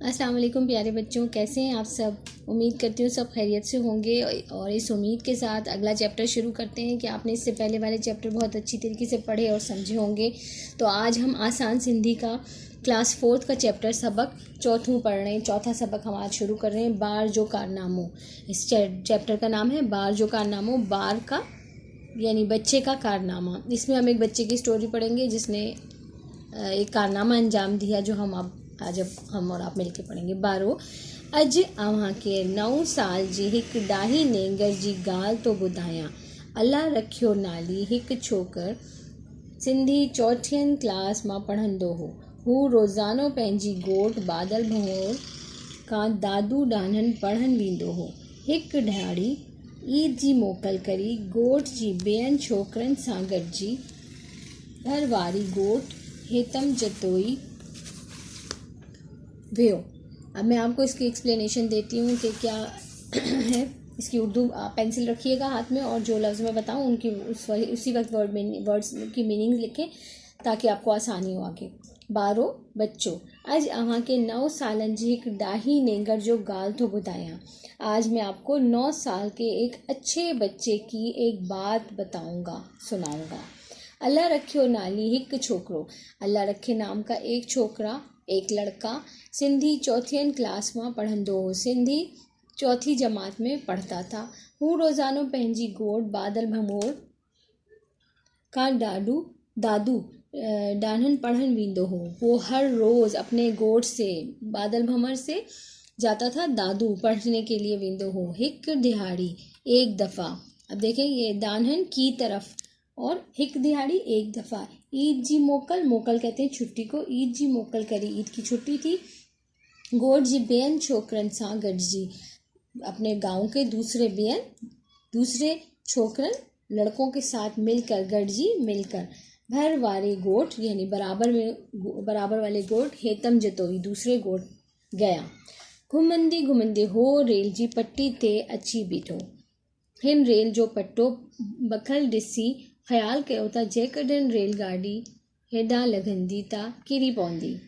अस्सलाम वालेकुम प्यारे बच्चों, कैसे हैं आप सब। उम्मीद करती हूँ सब खैरियत से होंगे। और इस उम्मीद के साथ अगला चैप्टर शुरू करते हैं कि आपने इससे पहले वाले चैप्टर बहुत अच्छी तरीके से पढ़े और समझे होंगे। तो आज हम आसान सिंधी का क्लास 4 का चैप्टर सबक चौथों पढ़ रहे हैं। चौथा सबक हम आज शुरू कर रहे हैं, बार जो कारनामो। इस चैप्टर का नाम है बार जो कारनामो। बार का यानी बच्चे का कारनामा। इसमें हम एक बच्चे की स्टोरी पढ़ेंगे जिसने एक कारनामा अंजाम दिया, जो आज हम और आप मिलकर पढ़ेंगे। बारो अज अव्हां के 9 साल जी हिक डाही नेंगर जी गाल तो ॿुधायां। अल्लाह रखियो नाली हिक छोकर सिंधी चौथियन क्लास मां पढ़ंदो हो। हू रोज़ानो पंहिंजी गोठ बादल भंवर खां दादू ॾाननि पढ़ण वेंदो हो। हिक ॾियारी ईद जी मोकल करी गोठ जी ॿियनि छोकिरनि सां गॾिजी घर वारी गोठ हेतम जतोई वियो। अब मैं आपको इसकी एक्सप्लेनेशन देती हूँ कि क्या है इसकी उर्दू। पेंसिल रखिएगा हाथ में और जो लफ्ज़ मैं बताऊँ उनकी उसी वक्त वर्ड्स की मीनिंग लिखें ताकि आपको आसानी हो आगे। बारो बच्चों अज अव्हां के 9 सालन जी एक डाही नेंगर जो गाल तो ॿुधायां। आज मैं आपको 9 साल के एक अच्छे बच्चे की एक बात बताऊंगा, सुनाऊंगा। अल्लाह रखियो नाली हिक छोकरो। अल्लाह रखे नाम का एक छोकरा, एक लड़का सिंधी चौथियन क्लास में पढ़ंदो हो। सिंधी चौथी जमात में पढ़ता था। हू रोज़ानो पंहिंजी गोठ बादल भमोर का दादू ॾाननि पढ़न वेंदो हो। वो हर रोज़ अपने गोठ से बादल भंवर से जाता था, दादू पढ़ने के लिए वेंदो हो। हिक दिहाड़ी एक दफ़ा। अब देखें ये दानन की तरफ और हिक दिहाड़ी एक दफ़ा। ईद जी मोकल कहते हैं छुट्टी को। ईद जी मोकल करी, ईद की छुट्टी थी। गोठ जी ॿियनि छोकिरनि सां गॾिजी, अपने गांव के दूसरे छोकरन लड़कों के साथ मिलकर मिलकर भर वाले गोठ यानी बराबर वाले गोठ हेतम जतोई दूसरे गोठ गया। घुमंदे हो रेल जी पट्टी ते अची बीठो। हिन रेल जो पट्टो बखल ॾिसी ख़्याल कयो त जेकॾहिं रेलगाड़ी हेॾां लॻंदी त किरी पवंदी।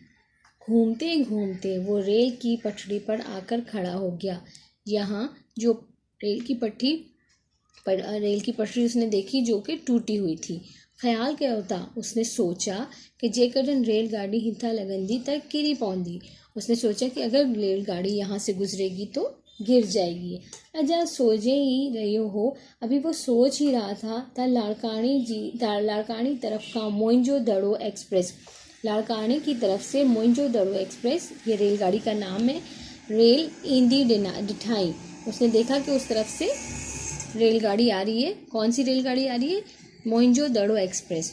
घूमते घूमते वो रेल की पटरी पर आकर खड़ा हो गया। यहाँ जो रेल की पटरी उसने देखी जो कि टूटी हुई थी। ख्याल क्या होता, उसने सोचा कि जेकॾहिं रेलगाड़ी हितां लॻंदी त किरी पवंदी। उसने सोचा कि अगर रेलगाड़ी यहाँ से गुजरेगी तो गिर जाएगी। अजा सोचे ही रहियो हो, अभी वो सोच ही रहा था त लाड़कानी तरफ का मोइंजो दड़ो एक्सप्रेस। लाड़कानी की तरफ से मोइंजो दड़ो एक्सप्रेस, ये रेलगाड़ी का नाम है। रेल ईंदी डिठाई, उसने देखा कि उस तरफ से रेलगाड़ी आ रही है। कौन सी रेलगाड़ी आ रही है? मोइंजो दड़ो एक्सप्रेस।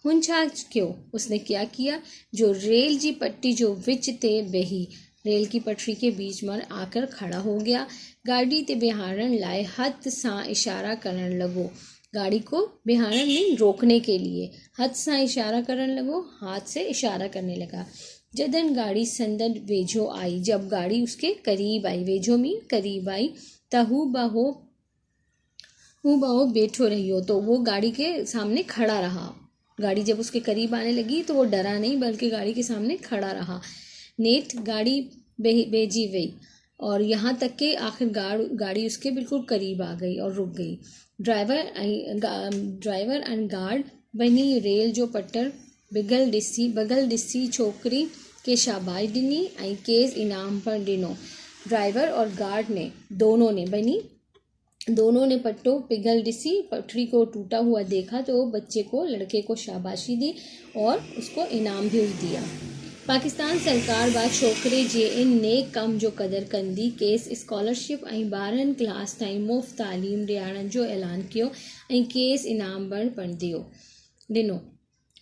हुन छा क्यों, उसने क्या किया, जो रेल जी पट्टी जो विच ते बेही रेल की पटरी के बीच में आकर खड़ा हो गया। गाड़ी ते बिहारण लाए हथ सां इशारा करण लगो। गाड़ी को बिहारण नहीं, रोकने के लिए हाथ से इशारा करने लगो, हाथ से इशारा करने लगा। जदन गाड़ी संदन वेझो आई, जब गाड़ी उसके करीब आई, वेझो मीन करीब आई, तहू बहो बैठो रहियो, तो वो गाड़ी के सामने खड़ा रहा। गाड़ी जब उसके करीब आने लगी तो वो डरा नहीं बल्कि गाड़ी के सामने खड़ा रहा। नेठ गाड़ी बेजी गई और यहाँ तक कि आखिर गाड़ी उसके बिल्कुल करीब आ गई और रुक गई। ड्राइवर एंड गार्ड बनी रेल जो पट्टर बगल ॾिसी छोकरी के शाबाश ॾिनी ऐं केस इनाम पर ॾिनो। ड्राइवर और गार्ड ने दोनों ने पट्टो पिघल ॾिसी, पटरी को टूटा हुआ देखा तो बच्चे को, लड़के को शाबाशी दी और उसको इनाम भी दिया। पाकिस्तान सरकार बा छोकरे जे इन नेक कम जो कदर कंदी। केस स्कॉलरशिप ऐं 12 क्लास ताईं मुफ़्त तालीम ॾियारण जो ऐलान कियो ऐं केस इनाम पण ॾिनो।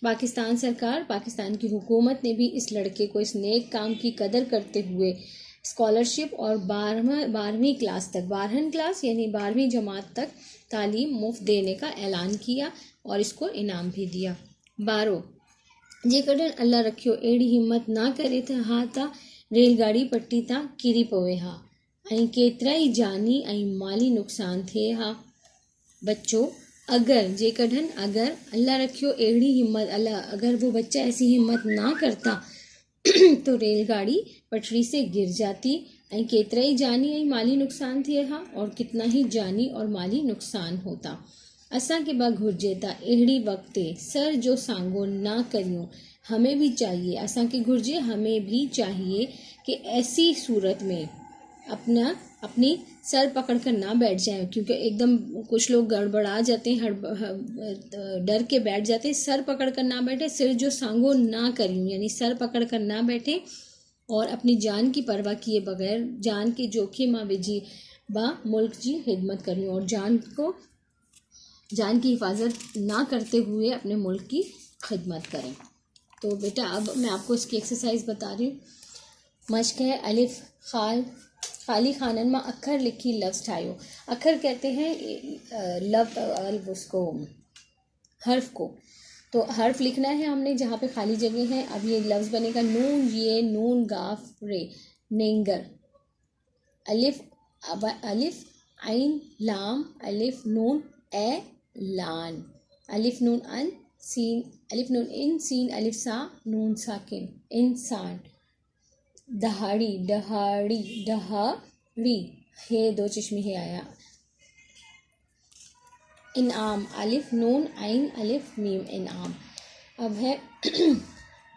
पाकिस्तान सरकार, पाकिस्तान की हुकूमत ने भी इस लड़के को इस नेक काम की कदर करते हुए स्कॉलरशिप और 12वीं क्लास तक, 12 क्लास यानी 12वीं जमात तक तालीम मुफ्त देने का ऐलान किया और इसको इनाम भी दिया। बारो जेकॾहिं अल्लाह रखियो अहिड़ी हिम्मत ना करे त हा त रेलगाड़ी पट्टी तां किरी पवे हा ऐं केतिरा ई जानी ऐं माली नुक़सान थिए हा। बच्चों अगर अल्लाह रखियो अहिड़ी हिम्मत, अगर वो बच्चा ऐसी हिम्मत ना करता तो रेलगाड़ी पटरी से गिर जाती। ऐं केतिरा ई जानी ऐं माली नुक़सान थिए हा और कितना ही जानी और माली नुक़सान होता। असांखे बि घुरिजे त अहिड़ी वक़्ते सर जो सांगो ना करियूं। हमें भी चाहिए, असांखे घुरिजे, हमें भी चाहिए कि ऐसी सूरत में अपनी सर पकड़ कर ना बैठ जाएं, क्योंकि एकदम कुछ लोग गड़बड़ा जाते हैं, डर के बैठ जाते हैं। सर पकड़ कर ना बैठे, सिर जो सांगो ना करियूं, यानी सर पकड़ कर ना बैठे और अपनी जान की परवाह किए बगैर जान के जोखिम में विझी बा मुल्क जी खिदमत करियूं और जान की हिफाजत ना करते हुए अपने मुल्क की खिदमत करें। तो बेटा अब मैं आपको इसकी एक्सरसाइज बता रही हूँ। मश्क है अलिफ खाली खानन में अखर लिखी लफ्ज़ ठायो। अखर कहते हैं उसको हर्फ को। तो हर्फ लिखना है हमने जहाँ पे खाली जगह है। अब ये लफ्ज़ बनेगा नून ये नून गाफ रे नेंगर। अलिफ आइन लाम अलिफ नून ए लान। अलिफ नून अन सीन अलिफ नून इन सीन अलिफ सा नून साकिन इंसान। दहाड़ी दहाड़ी दहाड़ी हे दो चश्मे हे आया। इनाम अलिफ नून आइन अलिफ मीम इनाम। अब है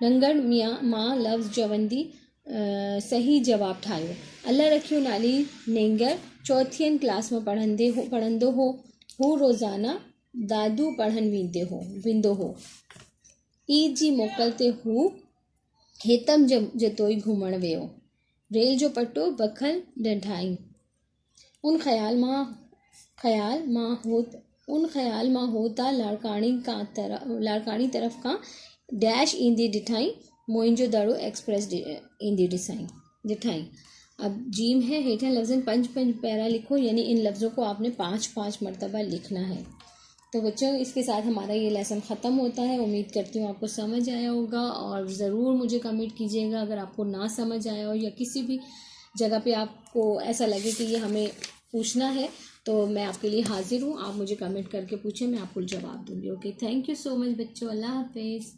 नंगड़ मियाँ माँ लफ्ज़ जवंदी सही जवाब ठाहियो। अल्लाह रखियो नाली नेंगर चौथीन क्लास में पढ़ंदो हो। हू रोज़ाना दादू पढ़न वेंदो हो। ईद जी मोकल ते हू हेतम जतोई घुमण वियो। रेल जो पट्टो बखल ढंढाई। उन ख़याल मां होता लाड़कानी तरफ़ का डैश ईंदी ॾिठाई। मुंहिंजो दड़ो एक्सप्रेस ईंदी ॾिठाई। अब जीम है, हेठा लफ्ज़न 5 पैरा लिखो, यानी इन लफ्ज़ों को आपने 5 मरतबा लिखना है। तो बच्चों इसके साथ हमारा ये लेसन ख़त्म होता है। उम्मीद करती हूँ आपको समझ आया होगा और ज़रूर मुझे कमेंट कीजिएगा अगर आपको ना समझ आया हो या किसी भी जगह पे आपको ऐसा लगे कि ये हमें पूछना है, तो मैं आपके लिए हाजिर हूँ। आप मुझे कमेंट करके पूछें, मैं आपको जवाब दूँगी। Okay, thank you so much बच्चों। अल्लाह हाफिज़।